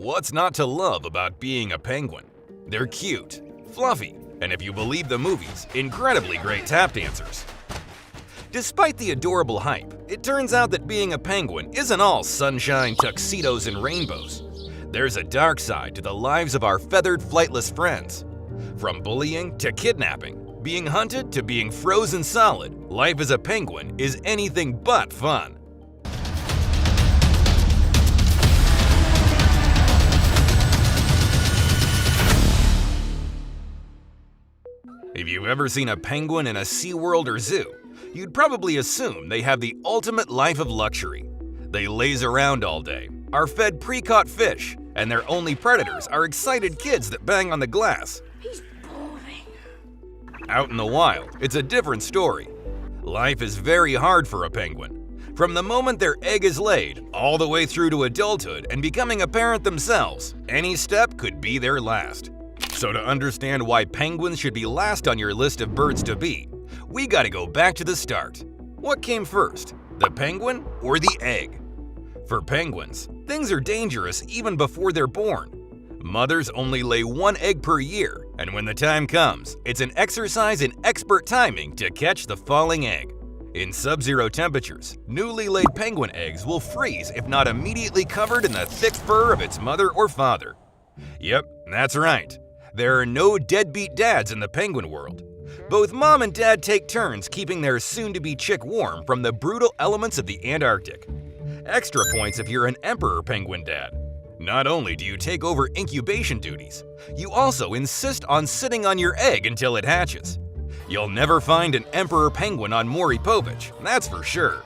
What's not to love about being a penguin? They're cute, fluffy, and if you believe the movies, incredibly great tap dancers. Despite the adorable hype, it turns out that being a penguin isn't all sunshine, tuxedos, and rainbows. There's a dark side to the lives of our feathered, flightless friends. From bullying to kidnapping, being hunted to being frozen solid, life as a penguin is anything but fun. If you've ever seen a penguin in a SeaWorld or zoo, you'd probably assume they have the ultimate life of luxury. They laze around all day, are fed pre-caught fish, and their only predators are excited kids that bang on the glass. He's boring. Out in the wild, it's a different story. Life is very hard for a penguin. From the moment their egg is laid, all the way through to adulthood and becoming a parent themselves, any step could be their last. So to understand why penguins should be last on your list of birds to be, we gotta go back to the start. What came first, the penguin or the egg? For penguins, things are dangerous even before they're born. Mothers only lay one egg per year, and when the time comes, it's an exercise in expert timing to catch the falling egg. In sub-zero temperatures, newly laid penguin eggs will freeze if not immediately covered in the thick fur of its mother or father. Yep, that's right. There are no deadbeat dads in the penguin world. Both mom and dad take turns keeping their soon-to-be chick warm from the brutal elements of the Antarctic. Extra points if you're an emperor penguin dad. Not only do you take over incubation duties, you also insist on sitting on your egg until it hatches. You'll never find an emperor penguin on Maury Povich, that's for sure.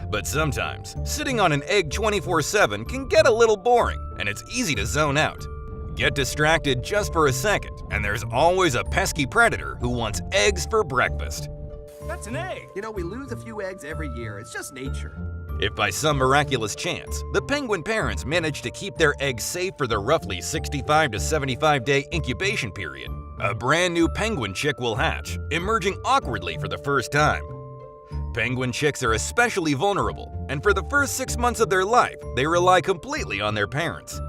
But sometimes, sitting on an egg 24/7 can get a little boring, and it's easy to zone out. Get distracted just for a second, and there's always a pesky predator who wants eggs for breakfast. That's an egg! You know, we lose a few eggs every year. It's just nature. If by some miraculous chance, the penguin parents manage to keep their eggs safe for the roughly 65 to 75-day incubation period, a brand new penguin chick will hatch, emerging awkwardly for the first time. Penguin chicks are especially vulnerable, and for the first 6 months of their life, they rely completely on their parents.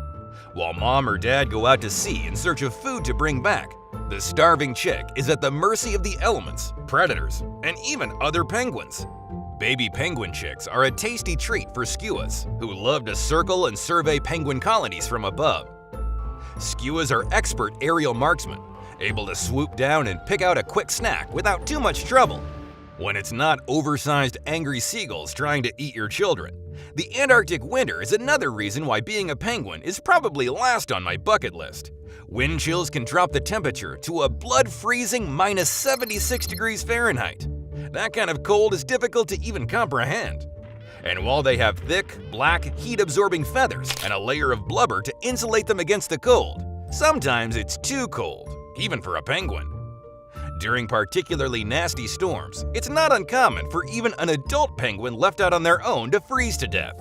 While mom or dad go out to sea in search of food to bring back, the starving chick is at the mercy of the elements, predators, and even other penguins. Baby penguin chicks are a tasty treat for skuas, who love to circle and survey penguin colonies from above. Skuas are expert aerial marksmen, able to swoop down and pick out a quick snack without too much trouble. When it's not oversized angry seagulls trying to eat your children. The Antarctic winter is another reason why being a penguin is probably last on my bucket list. Wind chills can drop the temperature to a blood-freezing minus 76 degrees Fahrenheit. That kind of cold is difficult to even comprehend. And while they have thick, black, heat-absorbing feathers and a layer of blubber to insulate them against the cold, sometimes it's too cold, even for a penguin. During particularly nasty storms, it's not uncommon for even an adult penguin left out on their own to freeze to death.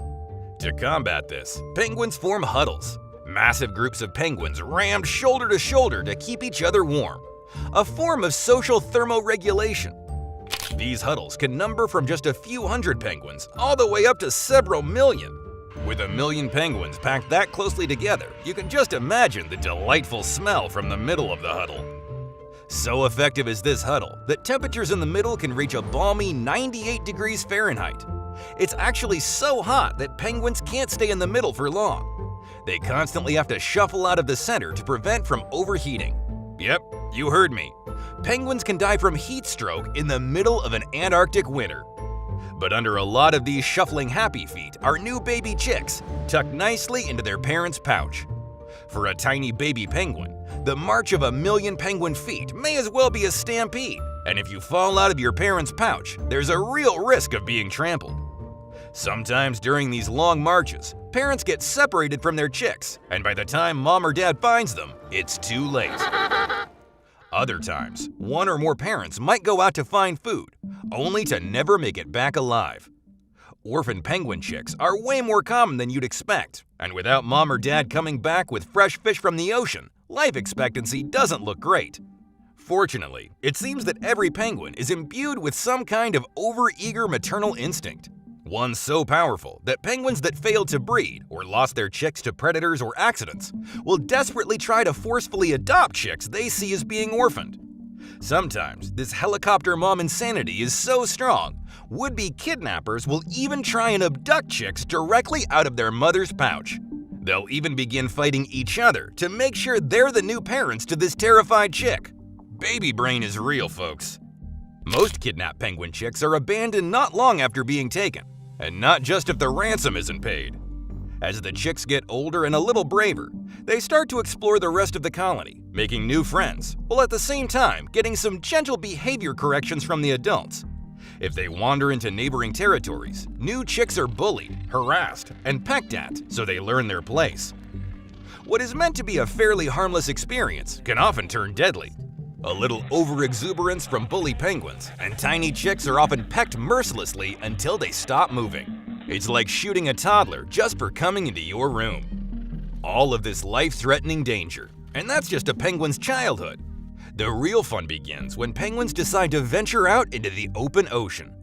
To combat this, penguins form huddles, massive groups of penguins rammed shoulder to shoulder to keep each other warm, a form of social thermoregulation. These huddles can number from just a few hundred penguins all the way up to several million. With a million penguins packed that closely together, you can just imagine the delightful smell from the middle of the huddle. So effective is this huddle that temperatures in the middle can reach a balmy 98 degrees Fahrenheit. It's actually so hot that penguins can't stay in the middle for long. They constantly have to shuffle out of the center to prevent from overheating. Yep, you heard me. Penguins can die from heat stroke in the middle of an Antarctic winter. But under a lot of these shuffling happy feet are new baby chicks, tucked nicely into their parents' pouch. For a tiny baby penguin, the march of a million penguin feet may as well be a stampede, and if you fall out of your parents' pouch, there's a real risk of being trampled. Sometimes during these long marches, parents get separated from their chicks, and by the time mom or dad finds them, it's too late. Other times, one or more parents might go out to find food, only to never make it back alive. Orphan penguin chicks are way more common than you'd expect, and without mom or dad coming back with fresh fish from the ocean, life expectancy doesn't look great. Fortunately, it seems that every penguin is imbued with some kind of overeager maternal instinct. One so powerful that penguins that failed to breed or lost their chicks to predators or accidents will desperately try to forcefully adopt chicks they see as being orphaned. Sometimes this helicopter mom insanity is so strong, would-be kidnappers will even try and abduct chicks directly out of their mother's pouch. They'll even begin fighting each other to make sure they're the new parents to this terrified chick. Baby brain is real, folks. Most kidnapped penguin chicks are abandoned not long after being taken, and not just if the ransom isn't paid. As the chicks get older and a little braver, they start to explore the rest of the colony, making new friends, while at the same time getting some gentle behavior corrections from the adults. If they wander into neighboring territories, new chicks are bullied, harassed, and pecked at so they learn their place. What is meant to be a fairly harmless experience can often turn deadly. A little overexuberance from bully penguins, and tiny chicks are often pecked mercilessly until they stop moving. It's like shooting a toddler just for coming into your room. All of this life-threatening danger, and that's just a penguin's childhood. The real fun begins when penguins decide to venture out into the open ocean.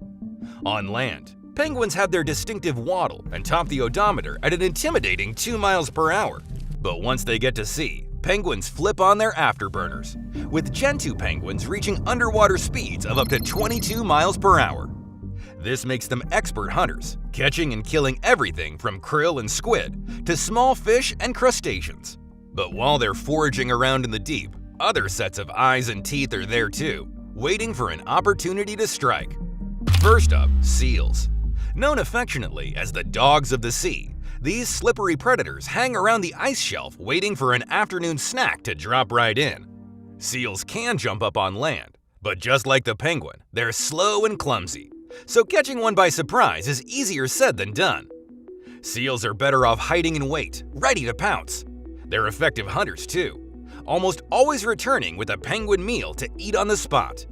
On land, penguins have their distinctive waddle and top the odometer at an intimidating 2 miles per hour. But once they get to sea, penguins flip on their afterburners, with Gentoo penguins reaching underwater speeds of up to 22 miles per hour. This makes them expert hunters, catching and killing everything from krill and squid to small fish and crustaceans. But while they're foraging around in the deep, other sets of eyes and teeth are there too, waiting for an opportunity to strike. First up, seals. Known affectionately as the dogs of the sea, these slippery predators hang around the ice shelf waiting for an afternoon snack to drop right in. Seals can jump up on land, but just like the penguin, they're slow and clumsy, so catching one by surprise is easier said than done. Seals are better off hiding in wait, ready to pounce. They're effective hunters too, almost always returning with a penguin meal to eat on the spot.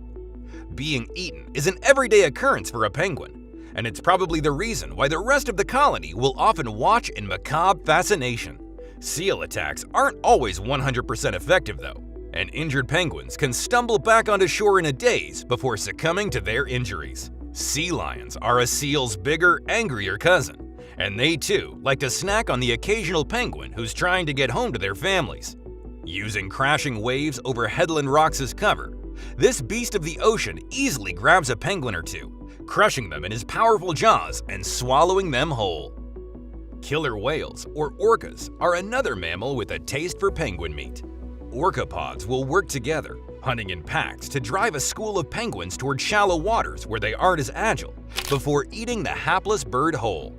Being eaten is an everyday occurrence for a penguin, and it's probably the reason why the rest of the colony will often watch in macabre fascination. Seal attacks aren't always 100% effective though, and injured penguins can stumble back onto shore in a daze before succumbing to their injuries. Sea lions are a seal's bigger, angrier cousin, and they too like to snack on the occasional penguin who's trying to get home to their families. Using crashing waves over headland rocks as cover, this beast of the ocean easily grabs a penguin or two, crushing them in his powerful jaws and swallowing them whole. Killer whales, or orcas, are another mammal with a taste for penguin meat. Orcapods will work together, hunting in packs to drive a school of penguins toward shallow waters where they aren't as agile, before eating the hapless bird whole.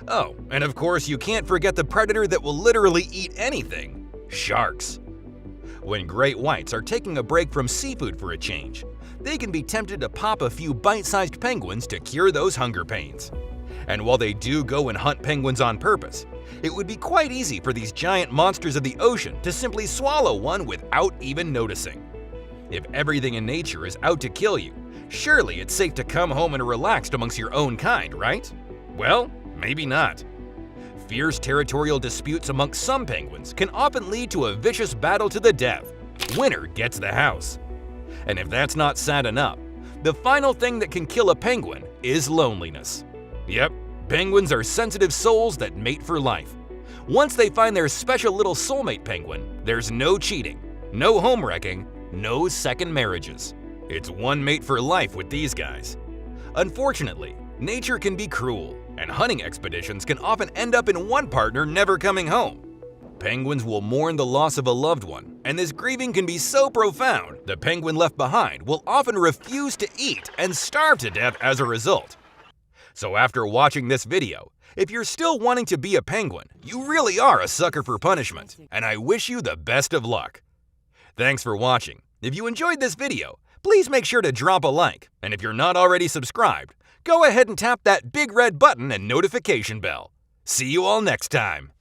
Oh, and of course you can't forget the predator that will literally eat anything: sharks. When great whites are taking a break from seafood for a change, they can be tempted to pop a few bite-sized penguins to cure those hunger pains. And while they do go and hunt penguins on purpose, it would be quite easy for these giant monsters of the ocean to simply swallow one without even noticing. If everything in nature is out to kill you, surely it's safe to come home and relax amongst your own kind, right? Well, maybe not. Fierce territorial disputes amongst some penguins can often lead to a vicious battle to the death. Winner gets the house. And if that's not sad enough, the final thing that can kill a penguin is loneliness. Yep, penguins are sensitive souls that mate for life. Once they find their special little soulmate penguin, there's no cheating, no homewrecking, no second marriages. It's one mate for life with these guys. Unfortunately, nature can be cruel, and hunting expeditions can often end up in one partner never coming home. Penguins will mourn the loss of a loved one, and this grieving can be so profound, the penguin left behind will often refuse to eat and starve to death as a result. So after watching this video, if you're still wanting to be a penguin, you really are a sucker for punishment, and I wish you the best of luck. Thanks for watching. If you enjoyed this video, please make sure to drop a like, and if you're not already subscribed, go ahead and tap that big red button and notification bell. See you all next time.